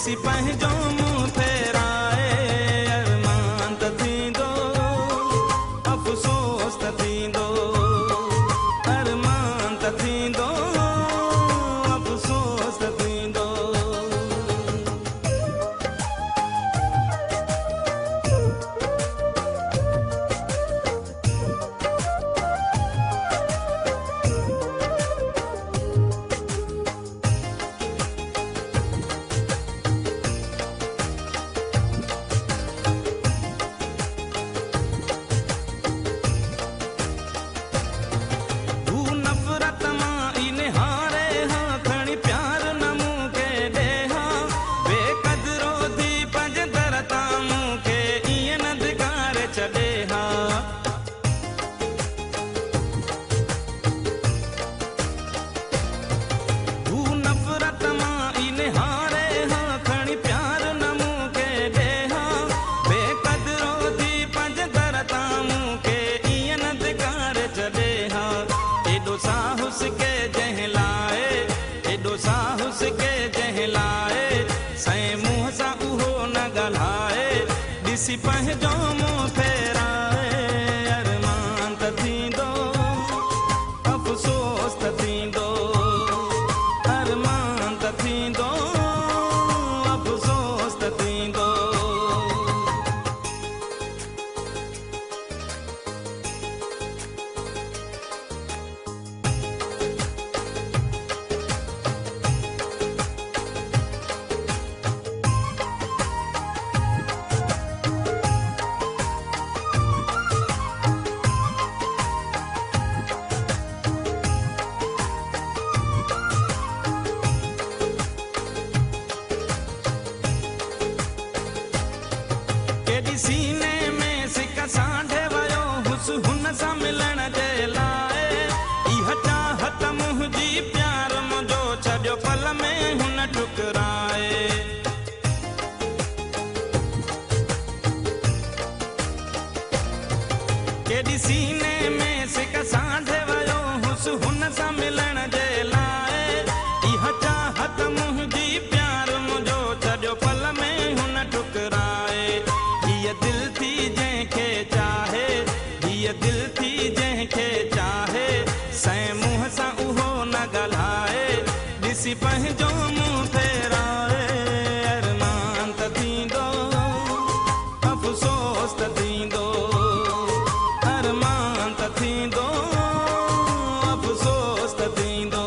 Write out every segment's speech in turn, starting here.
ॾिसी पंहिंजो मुंहुं फेराए अरमान त थींदो अफ़सोस त थींदो अरमान त थींदो अफ़सोस त थींदो। ॾिसी पंहिंजो मुंहुं फेराए अरमान त थींदो अफ़सोस त थींदो अरमान त थींदो अफ़सोस त थींदो। सीने में सिक सांढे वयो हुस हुन सां मिलण जे लाइ इहा चाहत मुंहिंजी प्यार मुंहिंजो छॾियो पल में हुन ठुकराए। केॾी सीने में सिक सांढे वयो हुस हुन सां मिलण जे लाइ इहा चाहत मुंहिंजी प्यार मुंहिंजो छॾियो पल में हुन ठुकराए। दिल थी जंहिंखे चाहे हीअ दिल थी जंहिंखे चाहे सैं मुंहं सां उहो न ॻाल्हाए ॾिसी पंहिंजो मुंहुं फेराए अरमान त थींदो अफ़सोस त थींदो अरमान त थींदो अफ़सोस त थींदो।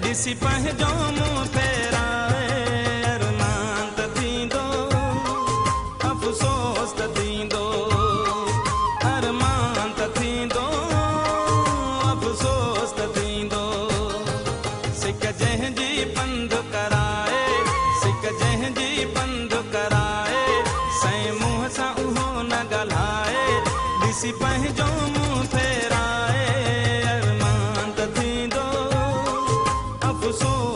ॾिसी पंहिंजो मुंहुं फेराए अरमान त थींदो अफ़सोस त थींदो अरमान त थींदो अफ़सोस त थींदो। सिक जंहिंजी पंध कराए सिक जंहिंजी पंध कराए सैं मुंहं सां उहो न ॻाल्हाए ॾिसी पंहिंजो मुंहुं फेराए अरमान त थींदो अफ़सोस